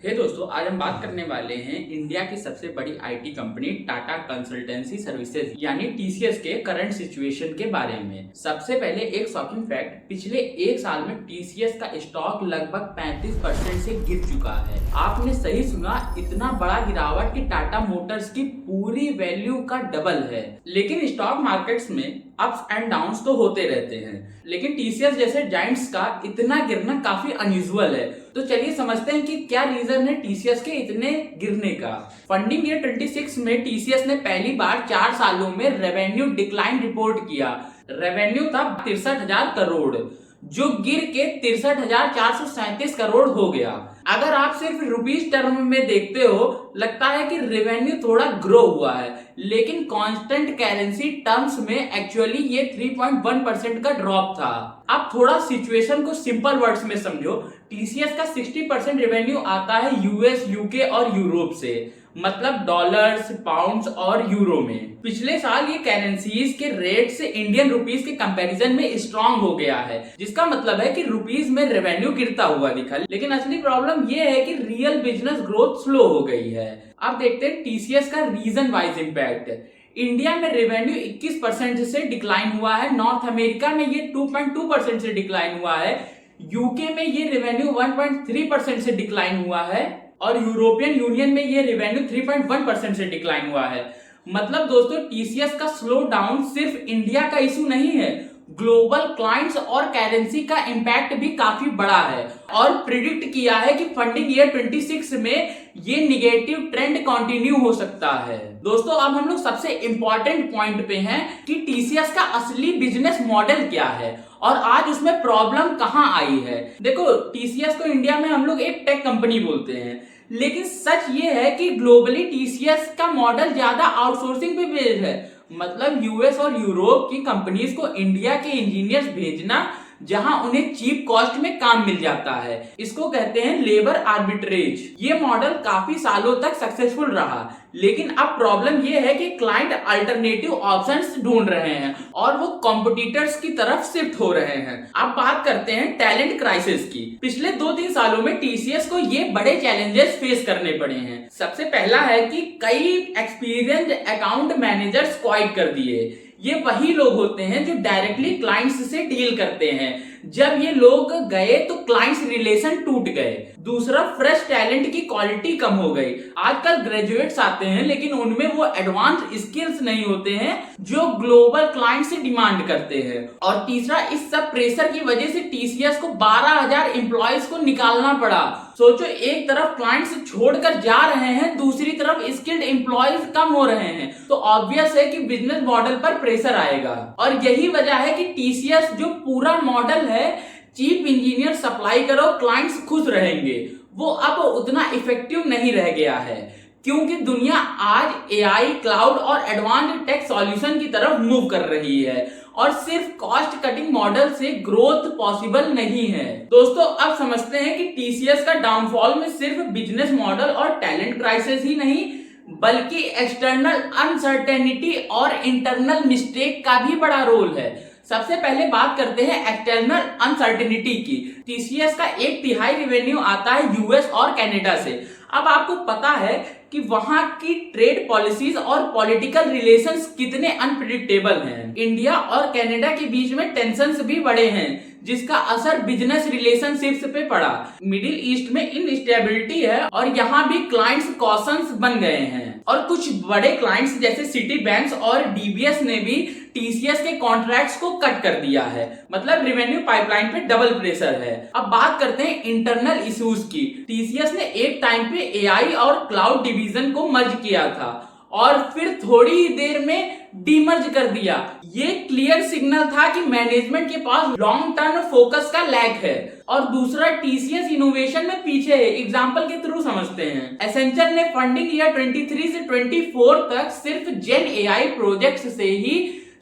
दोस्तों, आज हम बात करने वाले हैं इंडिया की सबसे बड़ी IT company Tata consultancy services यानी टीसीएस के करंट सिचुएशन के बारे में। सबसे पहले एक शॉकिंग फैक्ट, पिछले एक साल में टीसीएस का स्टॉक लगभग 35% से गिर चुका है। आपने सही सुना, इतना बड़ा गिरावट कि टाटा मोटर्स की पूरी वैल्यू का डबल है। लेकिन स्टॉक मार्केट्स में अप्स एंड डाउन्स तो होते रहते हैं, लेकिन टीसीएस जैसे जायंट्स का इतना गिरना काफी अनयूजुअल है। तो चलिए समझते हैं कि क्या रीजन है टीसीएस के इतने गिरने का। फंडिंग ईयर 26 में टीसीएस ने पहली बार 4 सालों में रेवेन्यू डिक्लाइन रिपोर्ट किया। रेवेन्यू था 63,000 करोड़, जो गिर के 63,437 करोड़ हो गया। अगर आप सिर्फ रुपीस टर्म में देखते हो, लगता है कि रेवेन्यू थोड़ा ग्रो हुआ है, लेकिन कांस्टेंट करेंसी टर्म्स में एक्चुअली ये 3.1% का ड्रॉप था। आप थोड़ा सिचुएशन को सिंपल वर्ड्स में समझो। टीसीएस का 60% रेवेन्यू आता है यूएस, यूके और यूरोप से, मतलब डॉलर्स, पाउंड्स और यूरो में। पिछले साल ये करेंसीज के रेट से इंडियन रुपीस के कंपैरिजन में स्ट्रांग हो गया है, जिसका मतलब है कि रुपीस में रेवेन्यू गिरता हुआ दिखा। लेकिन असली प्रॉब्लम ये है कि रियल बिजनेस ग्रोथ स्लो हो गई है। अब देखते हैं टीसीएस का रीजन वाइज इंपैक्ट। इंडिया में रेवेन्यू 21% से डिक्लाइन हुआ है, नॉर्थ अमेरिका में ये 2.2% से डिक्लाइन हुआ है, यूके में ये रेवेन्यू 1.3% से डिक्लाइन हुआ है और यूरोपियन यूनियन में ये रेवेन्यू 3.1% से डिक्लाइन हुआ है। मतलब दोस्तों, टीसीएस का स्लो डाउन सिर्फ इंडिया का इशू नहीं है, ग्लोबल क्लाइंट्स और करेंसी का इंपैक्ट भी काफी बड़ा है। और प्रिडिक्ट किया है कि फंडिंग ईयर 26 में ये निगेटिव ट्रेंड कंटिन्यू हो सकता है। दोस्तों, अब हम लोग सबसे इंपॉर्टेंट पॉइंट पे हैं कि टीसीएस का असली बिजनेस मॉडल क्या है और आज उसमें प्रॉब्लम कहां आई है। देखो, टीसीएस को इंडिया में हम लोग एक टेक कंपनी बोलते हैं, लेकिन सच ये है कि ग्लोबली टीसीएस का मॉडल ज्यादा आउटसोर्सिंग पे बेस्ड है। मतलब यूएस और यूरोप की कंपनीज को इंडिया के इंजीनियर्स भेजना, जहां उन्हें चीप कॉस्ट में काम मिल जाता है। इसको कहते हैं लेबर आर्बिट्रेज। ये मॉडल काफी सालों तक सक्सेसफुल रहा, लेकिन अब प्रॉब्लम ये है कि क्लाइंट अल्टरनेटिव ऑप्शंस ढूंढ रहे हैं और वो कॉम्पिटिटर्स की तरफ शिफ्ट हो रहे हैं। अब बात करते हैं टैलेंट क्राइसिस की। पिछले 2-3 सालों में टीसीएस को ये बड़े चैलेंजेस फेस करने पड़े हैं। सबसे पहला है कि कई एक्सपीरियंस्ड अकाउंट मैनेजर्स क्वाइट कर दिए। ये वही लोग होते हैं जो डायरेक्टली क्लाइंट्स से डील करते हैं। जब ये लोग गए तो क्लाइंट्स रिलेशन टूट गए। दूसरा, फ्रेश टैलेंट की क्वालिटी कम हो गई। आजकल ग्रेजुएट्स आते हैं, लेकिन उनमें वो एडवांस स्किल्स नहीं होते हैं जो ग्लोबल क्लाइंट से डिमांड करते हैं। और तीसरा, इस सब प्रेशर की वजह से टीसीएस को 12,000 एम्प्लॉयज को निकालना पड़ा। सोचो, एक तरफ क्लाइंट्स छोड़कर जा रहे हैं, दूसरी तरफ स्किल्ड एम्प्लॉयज कम हो रहे हैं, तो ऑब्वियस है कि बिजनेस मॉडल पर प्रेशर आएगा। और यही वजह है कि टीसीएस जो पूरा मॉडल है, चीप इंजीनियर सप्लाई करो, क्लाइंट्स खुश रहेंगे, वो अब उतना इफेक्टिव नहीं रह गया है, क्योंकि दुनिया आज एआई, क्लाउड और एडवांस्ड टेक सॉल्यूशन की तरफ मूव कर रही है और सिर्फ कॉस्ट कटिंग मॉडल से ग्रोथ पॉसिबल नहीं है। दोस्तों, अब समझते हैं कि टीसीएस का डाउनफॉल में सिर्फ बिजनेस मॉडल और टैलेंट क्राइसिस ही नहीं, बल्कि एक्सटर्नल अनसर्टेनिटी और इंटरनल मिस्टेक का भी बड़ा रोल है। सबसे पहले बात करते हैं एक्सटर्नल अनसर्टेनिटी की। टीसीएस का 1/3 रेवेन्यू आता है यूएस और कनाडा से। अब आपको पता है कि वहां की ट्रेड पॉलिसीज और पॉलिटिकल रिलेशंस कितने अनप्रिडिक्टेबल हैं। इंडिया और कनाडा के बीच में टेंशन्स भी बढ़े हैं, जिसका असर बिजनेस रिलेशनशिप्स पे पड़ा। मिडिल ईस्ट में इनस्टेबिलिटी है और यहाँ भी क्लाइंट्स कॉशंस बन गए हैं। और कुछ बड़े क्लाइंट्स जैसे सिटी बैंक्स और डीबीएस ने भी टीसीएस के कॉन्ट्रैक्ट्स को कट कर दिया है। मतलब रेवेन्यू पाइपलाइन पे डबल प्रेशर है। अब बात करते हैं इंटरनल इश्यूज की। टीसीएस ने एक टाइम पे एआई और क्लाउड डिवीजन को मर्ज किया था और फिर थोड़ी ही देर में डीमर्ज कर दिया। ये क्लियर सिग्नल था कि मैनेजमेंट के पास लॉन्ग टर्म फोकस का लैक है। और दूसरा, टीसीएस इनोवेशन में पीछे है। एग्जांपल के थ्रू समझते हैं। एसेंचर ने फंडिंग ईयर 23 से 24 तक सिर्फ जेन एआई प्रोजेक्ट से ही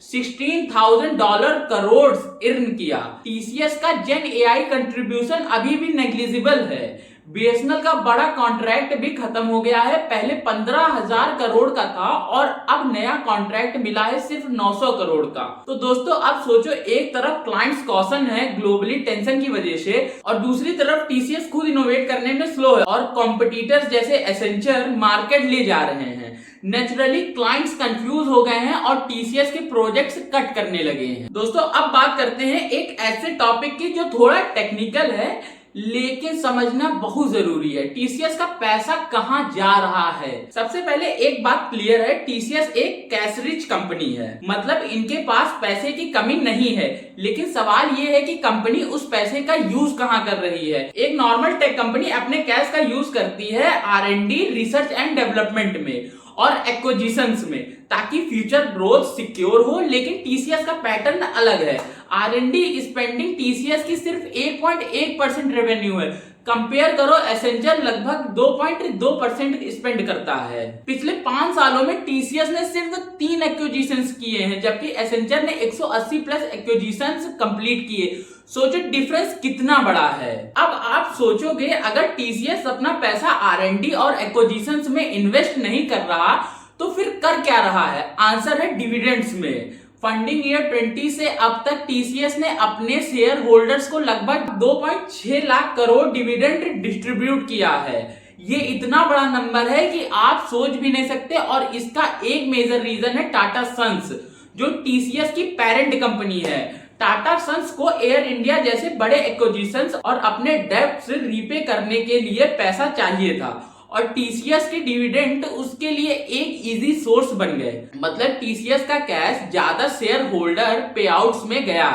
$16,000 करोड़ अर्न किया। टीसीएस का जेन एआई कंट्रीब्यूशन अभी भी नेग्लिजिबल है। बीएसएनएल का बड़ा कॉन्ट्रैक्ट भी खत्म हो गया है। पहले 15,000 करोड़ का था और अब नया कॉन्ट्रैक्ट मिला है सिर्फ 900 करोड़ का। तो दोस्तों अब सोचो, एक तरफ क्लाइंट्स कॉशन है ग्लोबली टेंशन की वजह से, और दूसरी तरफ टीसीएस खुद इनोवेट करने में स्लो है और कॉम्पिटिटर्स जैसे एसेंचर मार्केट ले जा रहे हैं। नेचुरली क्लाइंट्स कंफ्यूज हो गए हैं और टीसीएस के प्रोजेक्ट्स कट करने लगे हैं। दोस्तों अब बात करते हैं एक ऐसे टॉपिक की जो थोड़ा टेक्निकल है लेकिन समझना बहुत जरूरी है। टीसीएस का पैसा कहां जा रहा है। सबसे पहले एक बात क्लियर है, टीसीएस एक कैश रिच कंपनी है, मतलब इनके पास पैसे की कमी नहीं है। लेकिन सवाल ये है कि कंपनी उस पैसे का यूज कहां कर रही है। एक नॉर्मल टेक कंपनी अपने कैश का यूज करती है आर&डी, रिसर्च एंड डेवलपमेंट में और एक्विजिशंस में, ताकि फ्यूचर ग्रोथ सिक्योर हो। लेकिन टीसीएस का पैटर्न अलग है। आर&डी स्पेंडिंग टीसीएस की सिर्फ 1.1% रेवेन्यू है। कंपेयर करो, एसेंचर लगभग 2.2% स्पेंड करता है। पिछले 5 सालों में टीसीएस ने सिर्फ 3 एक्विजिशंस किए हैं, जबकि एसेंचर ने 180 प्लस एक्विजिशंस कंप्लीट किए। सोचो डिफरेंस कितना बड़ा है। अब आप सोचोगे, अगर टीसीएस अपना पैसा आर&डी और एक्विजिशंस में इन्वेस्ट नहीं कर रहा तो फिर कर क्या रहा है। आंसर है डिविडेंड्स में। फंडिंग ईयर 20 से अब तक टीसीएस ने अपने शेयर होल्डर्स को लगभग 2.6 लाख करोड़ डिविडेंड डिस्ट्रीब्यूट किया है। ये इतना बड़ा नंबर है कि आप सोच भी नहीं सकते। और इसका एक मेजर रीजन है टाटा सन्स, जो टीसीएस की पेरेंट कंपनी है। टाटा सन्स को एयर इंडिया जैसे बड़े एक्विजिशंस और अपने डेब्ट्स रीपे करने के लिए पैसा चाहिए था, और टीसीएस के डिविडेंड उसके लिए एक इजी सोर्स बन गए। मतलब टीसीएस का कैश ज्यादा शेयर होल्डर पे आउट्स में गया,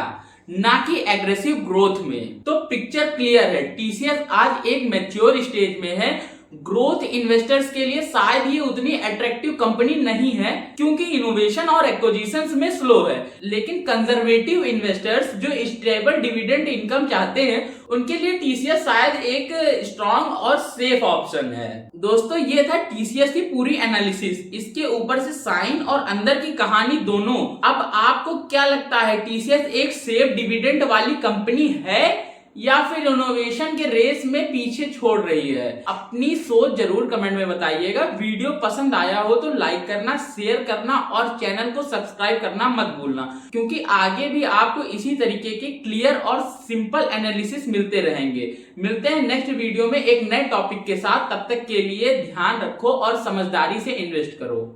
ना कि एग्रेसिव ग्रोथ में। तो पिक्चर क्लियर है, टीसीएस आज एक मैच्योर स्टेज में है। ग्रोथ इन्वेस्टर्स के लिए शायद ये उतनी अट्रैक्टिव कंपनी नहीं है, क्योंकि इनोवेशन और एक्विजिशंस में स्लो है। लेकिन कंजर्वेटिव इन्वेस्टर्स जो स्टेबल डिविडेंड इनकम चाहते हैं, उनके लिए टीसीएस शायद एक स्ट्रॉन्ग और सेफ ऑप्शन है। दोस्तों ये था टीसीएस की पूरी एनालिसिस, इसके ऊपर से साइन और अंदर की कहानी दोनों। अब आपको क्या लगता है, टीसीएस एक सेफ डिविडेंड वाली कंपनी है या फिर इनोवेशन के रेस में पीछे छोड़ रही है? अपनी सोच जरूर कमेंट में बताइएगा। वीडियो पसंद आया हो तो लाइक करना, शेयर करना और चैनल को सब्सक्राइब करना मत भूलना, क्योंकि आगे भी आपको इसी तरीके के क्लियर और सिंपल एनालिसिस मिलते रहेंगे। मिलते हैं नेक्स्ट वीडियो में एक नए टॉपिक के साथ। तब तक के लिए ध्यान रखो और समझदारी से इन्वेस्ट करो।